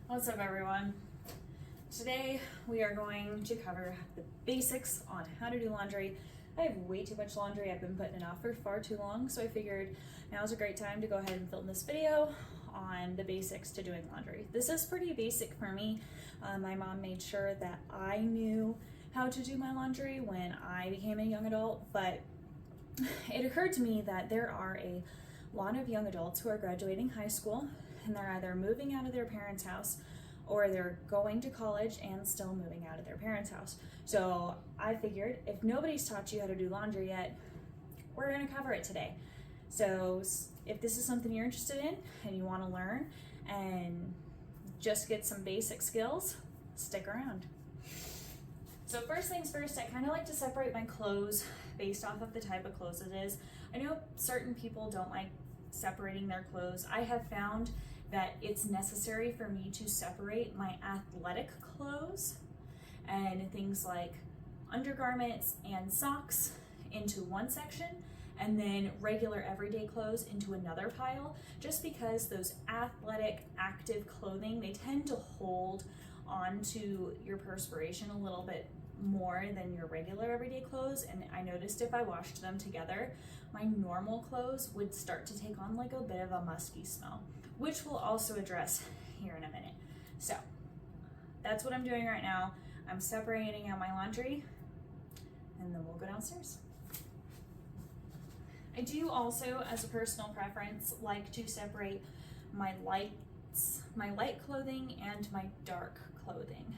What's up, everyone? Today we are going to cover the basics on how to do laundry. I have way too much laundry. I've been putting it off for far too long, so I figured now's a great time to go ahead and film this video on the basics to doing laundry. This is pretty basic for me. My mom made sure that I knew how to do my laundry when I became a young adult, but it occurred to me that there are a lot of young adults who are graduating high school and they're either moving out of their parents' house or they're going to college and still moving out of their parents' house. So I figured if nobody's taught you how to do laundry yet, we're going to cover it today. So if this is something you're interested in and you want to learn and just get some basic skills, stick around. So first things first, I kind of like to separate my clothes based off of the type of clothes it is. I know certain people don't like separating their clothes. I have found that it's necessary for me to separate my athletic clothes and things like undergarments and socks into one section, and then regular everyday clothes into another pile, just because those athletic active clothing, they tend to hold onto your perspiration a little bit more than your regular everyday clothes. And I noticed if I washed them together, my normal clothes would start to take on like a bit of a musky smell, which we'll also address here in a minute. So that's what I'm doing right now. I'm separating out my laundry and then we'll go downstairs. I do also, as a personal preference, like to separate my light clothing and my dark clothing.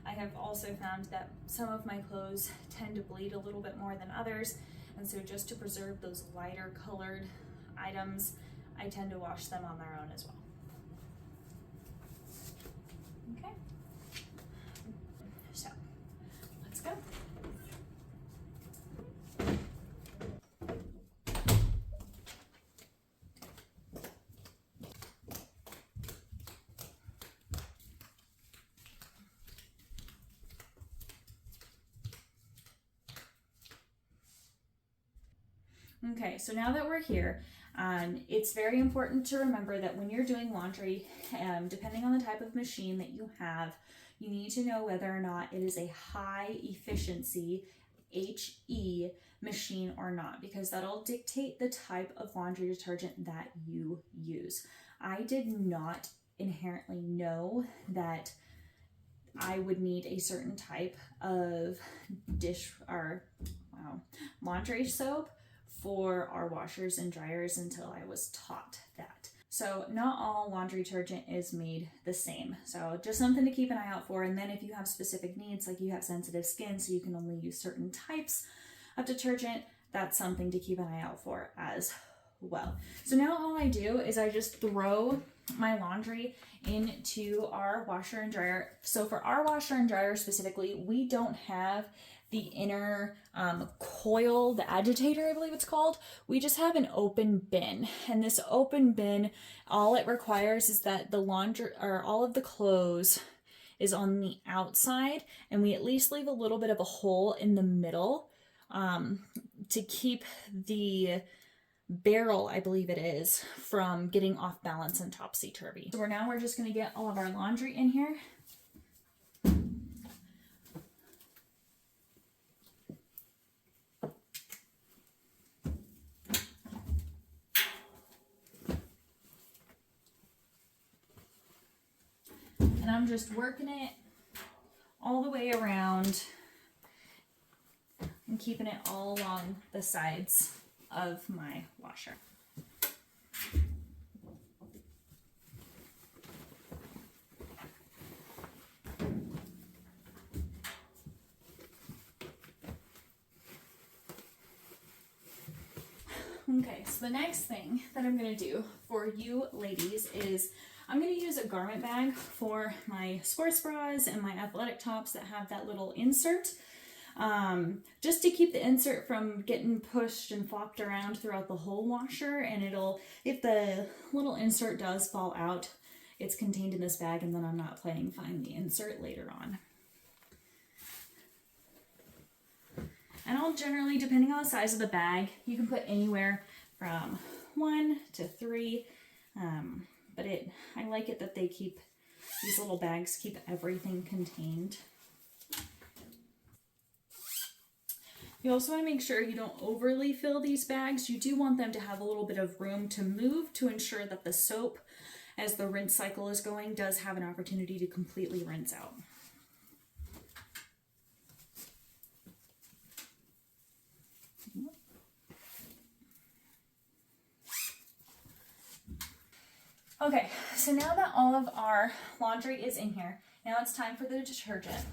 I have also found that some of my clothes tend to bleed a little bit more than others, and so just to preserve those lighter colored items, I tend to wash them on their own as well. Okay, so let's go. Okay, so now that we're here, it's very important to remember that when you're doing laundry, depending on the type of machine that you have, you need to know whether or not it is a high efficiency HE machine or not, because that'll dictate the type of laundry detergent that you use. I did not inherently know that I would need a certain type of laundry soap for our washers and dryers until I was taught that. So not all laundry detergent is made the same. So just something to keep an eye out for. And then if you have specific needs, like you have sensitive skin, so you can only use certain types of detergent, that's something to keep an eye out for as well. So now all I do is I just throw my laundry into our washer and dryer. So for our washer and dryer specifically, we don't have the inner coil, the agitator, I believe it's called. We just have an open bin, and this open bin, all it requires is that the laundry or all of the clothes is on the outside, and we at least leave a little bit of a hole in the middle to keep the barrel, I believe it is, from getting off balance and topsy-turvy. So we're just going to get all of our laundry in here. And I'm just working it all the way around and keeping it all along the sides of my washer. Okay, so the next thing that I'm going to do for you ladies is I'm going to use a garment bag for my sports bras and my athletic tops that have that little insert, just to keep the insert from getting pushed and flopped around throughout the whole washer. And if the little insert does fall out, it's contained in this bag, and then I'm not playing find the insert later on. And I'll generally, depending on the size of the bag, you can put anywhere from 1 to 3, but I like it that they keep These little bags keep everything contained. You also want to make sure you don't overly fill these bags. You do want them to have a little bit of room to move to ensure that the soap, as the rinse cycle is going, does have an opportunity to completely rinse out. Okay, so now that all of our laundry is in here, now it's time for the detergent.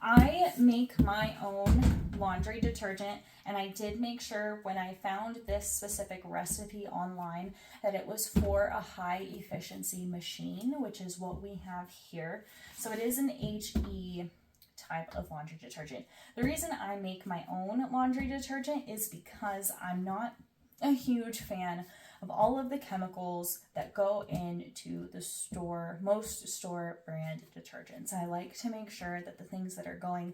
I make my own laundry detergent, and I did make sure when I found this specific recipe online that it was for a high efficiency machine, which is what we have here. So it is an HE type of laundry detergent. The reason I make my own laundry detergent is because I'm not a huge fan of all of the chemicals that go into the most store brand detergents. I like to make sure that the things that are going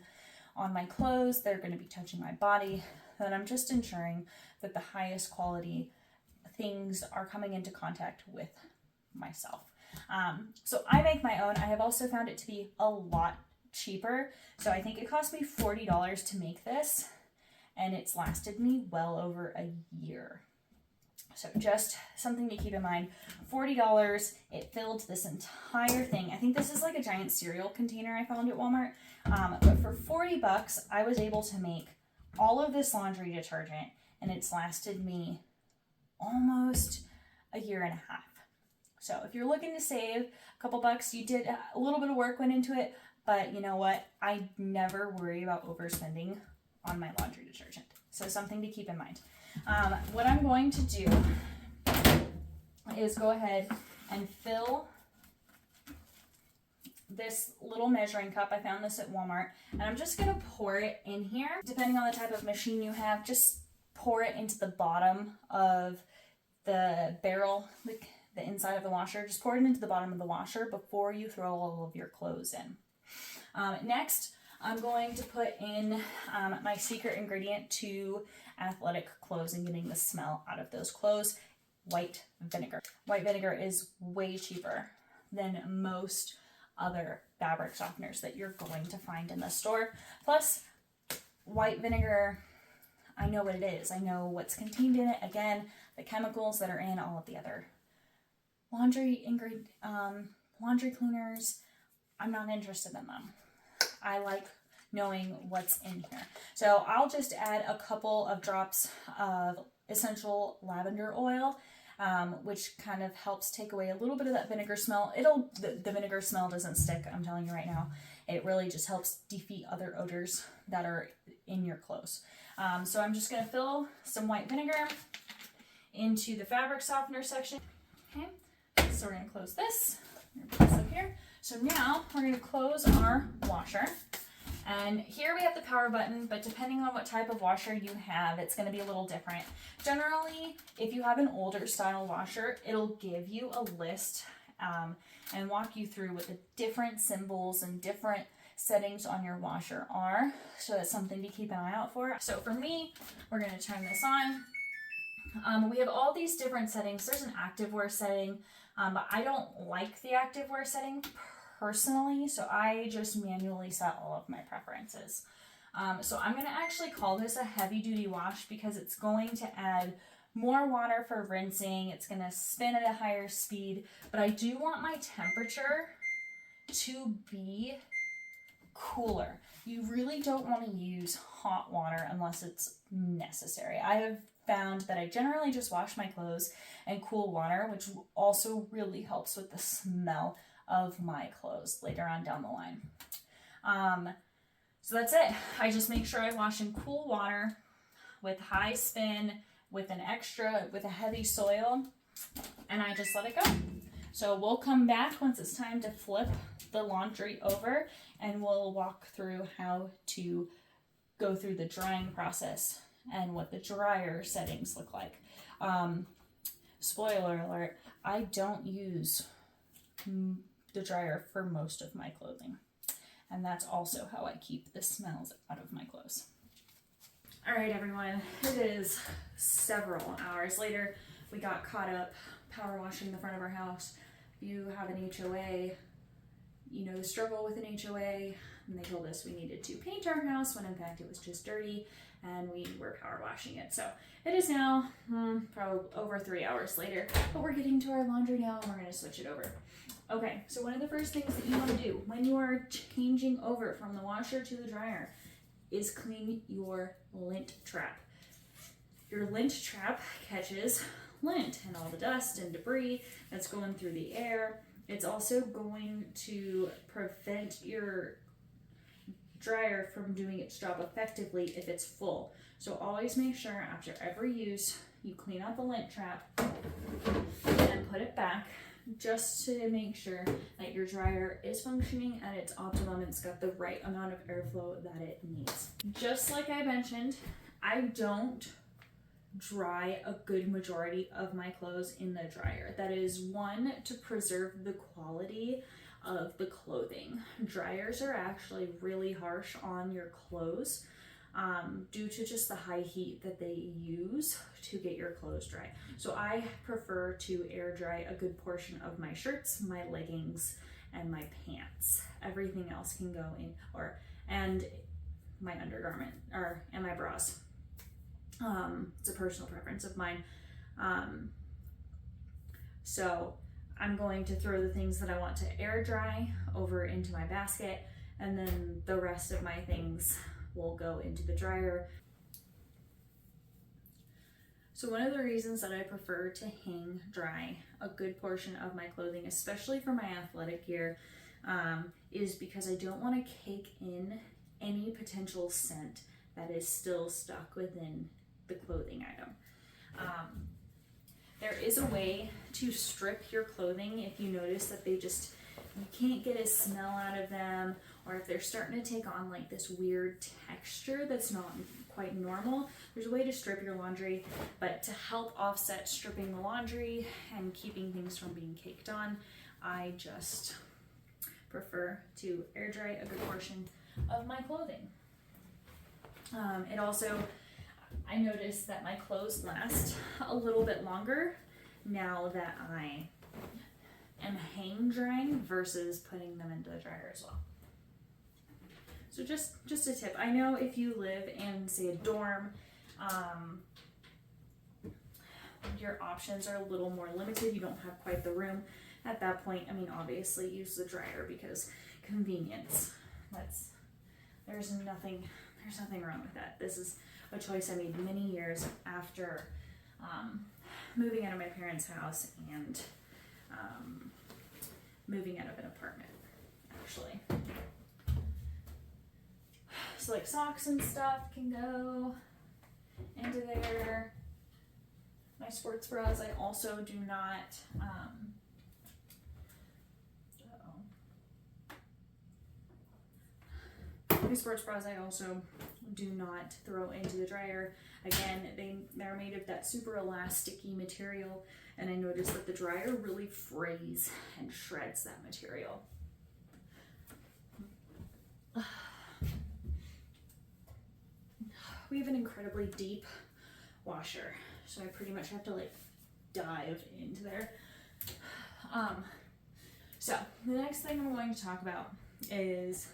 on my clothes, they're going to be touching my body, that I'm just ensuring that the highest quality things are coming into contact with myself. So I make my own. I have also found it to be a lot cheaper. So I think it cost me $40 to make this, and it's lasted me well over a year. So just something to keep in mind. $40, it filled this entire thing. I think this is like a giant cereal container I found at Walmart. But for $40, I was able to make all of this laundry detergent, and it's lasted me almost a year and a half. So if you're looking to save a couple bucks, you did a little bit of work went into it, but you know what? I never worry about overspending on my laundry detergent. So something to keep in mind. What I'm going to do is go ahead and fill this little measuring cup. I found this at Walmart, and I'm just going to pour it in here. Depending on the type of machine you have, just pour it into the bottom of the barrel, the inside of the washer. Just pour it into the bottom of the washer before you throw all of your clothes in. Next, I'm going to put in my secret ingredient to athletic clothes and getting the smell out of those clothes, white vinegar. White vinegar is way cheaper than most other fabric softeners that you're going to find in the store. Plus, white vinegar, I know what it is. I know what's contained in it. Again, the chemicals that are in all of the other laundry cleaners, I'm not interested in them. I like knowing what's in here. So I'll just add a couple of drops of essential lavender oil, which kind of helps take away a little bit of that vinegar smell. The vinegar smell doesn't stick, I'm telling you right now. It really just helps defeat other odors that are in your clothes. So I'm just going to fill some white vinegar into the fabric softener section. Okay, so we're going to close this. I'm going to put this up here. So now we're going to close our washer. And here we have the power button, but depending on what type of washer you have, it's going to be a little different. Generally, if you have an older style washer, it'll give you a list and walk you through what the different symbols and different settings on your washer are. So that's something to keep an eye out for. So for me, we're going to turn this on. We have all these different settings. There's an activewear setting, but I don't like the activewear setting personally, so I just manually set all of my preferences. So I'm going to actually call this a heavy duty wash because it's going to add more water for rinsing. It's going to spin at a higher speed, but I do want my temperature to be cooler. You really don't want to use hot water unless it's necessary. I have found that I generally just wash my clothes in cool water, which also really helps with the smell of my clothes later on down the line. So that's it. I just make sure I wash in cool water with high spin, with a heavy soil, and I just let it go. So we'll come back once it's time to flip the laundry over, and we'll walk through how to go through the drying process and what the dryer settings look like. Spoiler alert, I don't use the dryer for most of my clothing, and that's also how I keep the smells out of my clothes. All right, everyone, it is several hours later. We got caught up power washing the front of our house, if you have an HOA, you know the struggle with an HOA, and they told us we needed to paint our house when in fact it was just dirty and we were power washing it. So it is now probably over 3 hours later, but we're getting to our laundry now and we're going to switch it over. Okay, so one of the first things that you want to do when you are changing over from the washer to the dryer is clean your lint trap. Your lint trap catches lint and all the dust and debris that's going through the air. It's also going to prevent your dryer from doing its job effectively if it's full. So always make sure after every use you clean out the lint trap and put it back, just to make sure that your dryer is functioning at its optimum. It's got the right amount of airflow that it needs. Just like I mentioned, I don't dry a good majority of my clothes in the dryer. That is one, to preserve the quality of the clothing. Dryers are actually really harsh on your clothes due to just the high heat that they use to get your clothes dry. So I prefer to air dry a good portion of my shirts, my leggings, and my pants. Everything else can go in, and my undergarment and my bras. It's a personal preference of mine. So I'm going to throw the things that I want to air dry over into my basket, and then the rest of my things will go into the dryer. So one of the reasons that I prefer to hang dry a good portion of my clothing, especially for my athletic gear, is because I don't want to cake in any potential scent that is still stuck within the clothing item. There is a way to strip your clothing if you notice that you can't get a smell out of them, or if they're starting to take on like this weird texture that's not quite normal. There's a way to strip your laundry, but to help offset stripping the laundry and keeping things from being caked on, I just prefer to air dry a good portion of my clothing. I noticed that my clothes last a little bit longer now that I am hang drying versus putting them into the dryer as well. So just a tip. I know if you live in, say, a dorm, your options are a little more limited. You don't have quite the room. At that point, I mean, obviously use the dryer because convenience. There's nothing wrong with that. This is a choice I made many years after moving out of my parents' house and moving out of an apartment, actually. So like socks and stuff can go into there. My sports bras I also do not my sports bras I also do not throw into the dryer. Again, they're made of that super elasticy material, and I noticed that the dryer really frays and shreds that material. We have an incredibly deep washer, so I pretty much have to like dive into there. So the next thing I'm going to talk about is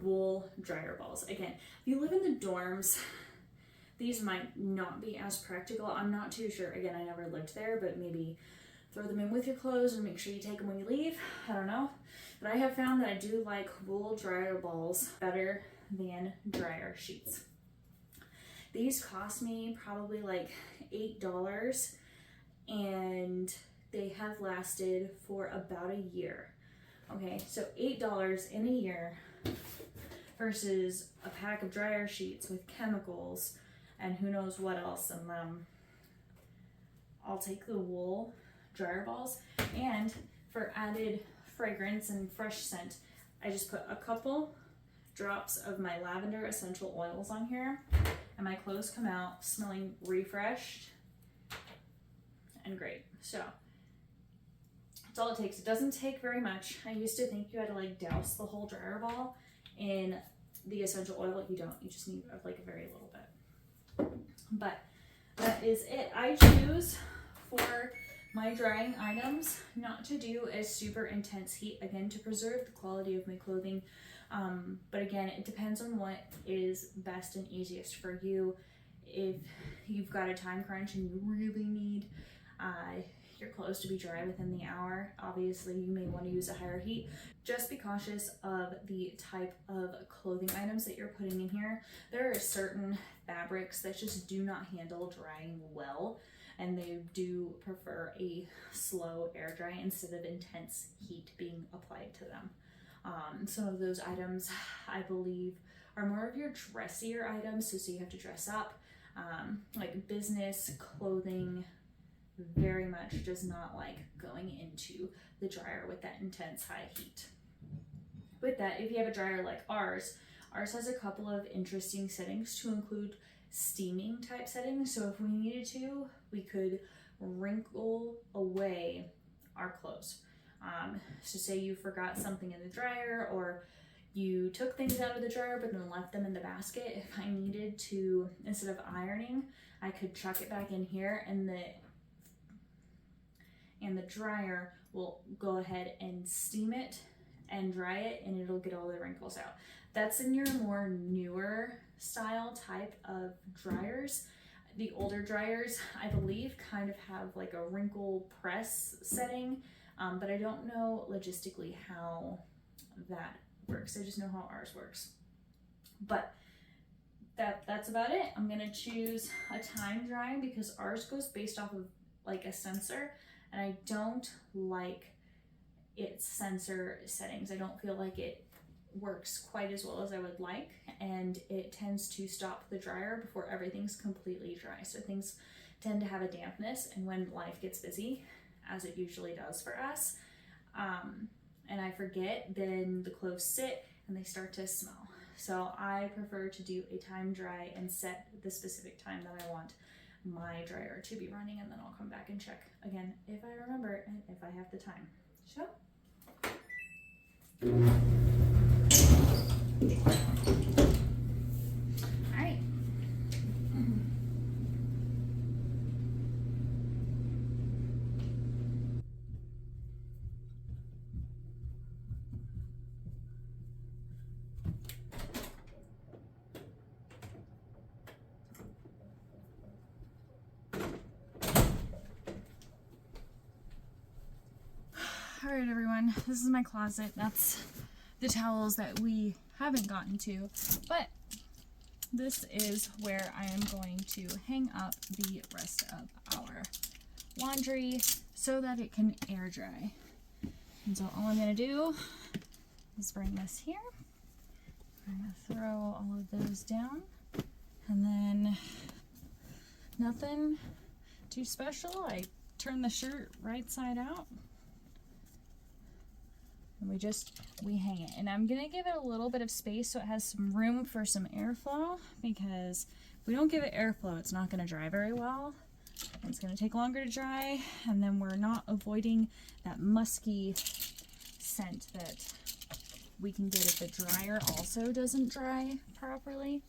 wool dryer balls. Again, if you live in the dorms, these might not be as practical. I'm not too sure. Again, I never lived there, but maybe throw them in with your clothes and make sure you take them when you leave. I don't know. But I have found that I do like wool dryer balls better than dryer sheets. These cost me probably like $8, and they have lasted for about a year. Okay, so $8 in a year versus a pack of dryer sheets with chemicals and who knows what else in them. I'll take the wool dryer balls, and for added fragrance and fresh scent, I just put a couple drops of my lavender essential oils on here, and my clothes come out smelling refreshed and great. So that's all it takes. It doesn't take very much. I used to think you had to like douse the whole dryer ball in the essential oil. You don't. You just need like a very little bit. But that is it. I choose for My drying items, not to do a super intense heat, again, to preserve the quality of my clothing. But again, it depends on what is best and easiest for you. If you've got a time crunch and you really need your clothes to be dry within the hour, obviously you may want to use a higher heat. Just be cautious of the type of clothing items that you're putting in here. There are certain fabrics that just do not handle drying well, and they do prefer a slow air dry instead of intense heat being applied to them. Some of those items, I believe, are more of your dressier items, so you have to dress up. Like business clothing very much does not like going into the dryer with that intense high heat. With that, if you have a dryer like ours has a couple of interesting settings to include steaming type settings. So if we needed to, we could wrinkle away our clothes. So say you forgot something in the dryer, or you took things out of the dryer but then left them in the basket. If I needed to, instead of ironing, I could chuck it back in here, and the dryer will go ahead and steam it and dry it, and it'll get all the wrinkles out. That's in your more newer style type of dryers. The older dryers, I believe, kind of have like a wrinkle press setting, but I don't know logistically how that works. I just know how ours works. But that's about it. I'm gonna choose a time drying because ours goes based off of like a sensor, and I don't like its sensor settings. I don't feel like it works quite as well as I would like, and it tends to stop the dryer before everything's completely dry. So things tend to have a dampness, and when life gets busy, as it usually does for us, and I forget, then the clothes sit and they start to smell. So I prefer to do a time dry and set the specific time that I want my dryer to be running, and then I'll come back and check again if I remember and if I have the time. So all right. All right, everyone, this is my closet. That's the towels that we haven't gotten to, but this is where I am going to hang up the rest of our laundry so that it can air dry. And so all I'm gonna do is bring this here. I'm gonna throw all of those down, and then nothing too special. I turn the shirt right side out, and we hang it. And I'm gonna give it a little bit of space so it has some room for some airflow, because if we don't give it airflow, it's not gonna dry very well. It's gonna take longer to dry, and then we're not avoiding that musky scent that we can get if the dryer also doesn't dry properly.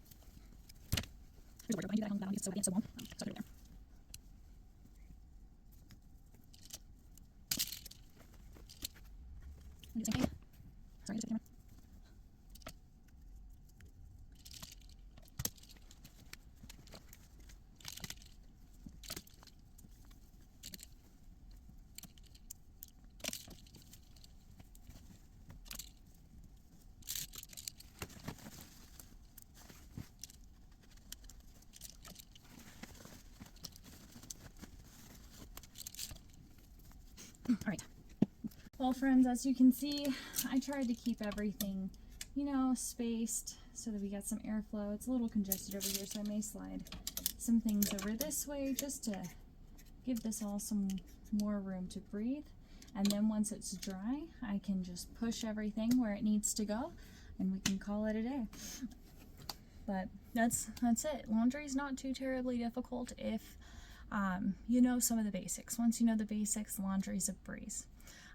All right. Well, friends, as you can see, I tried to keep everything, you know, spaced so that we got some airflow. It's a little congested over here, so I may slide some things over this way just to give this all some more room to breathe. And then once it's dry, I can just push everything where it needs to go, and we can call it a day. But that's it. Laundry is not too terribly difficult if you know some of the basics. Once you know the basics, laundry's a breeze.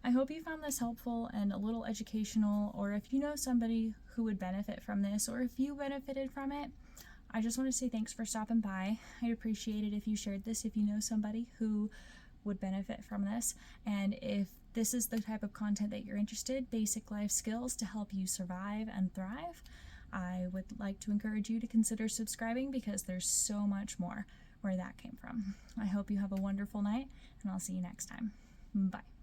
I hope you found this helpful and a little educational, or if you know somebody who would benefit from this, or if you benefited from it, I just want to say thanks for stopping by. I'd appreciate it if you shared this if you know somebody who would benefit from this. And if this is the type of content that you're interested, basic life skills to help you survive and thrive, I would like to encourage you to consider subscribing, because there's so much more where that came from. I hope you have a wonderful night, and I'll see you next time. Bye.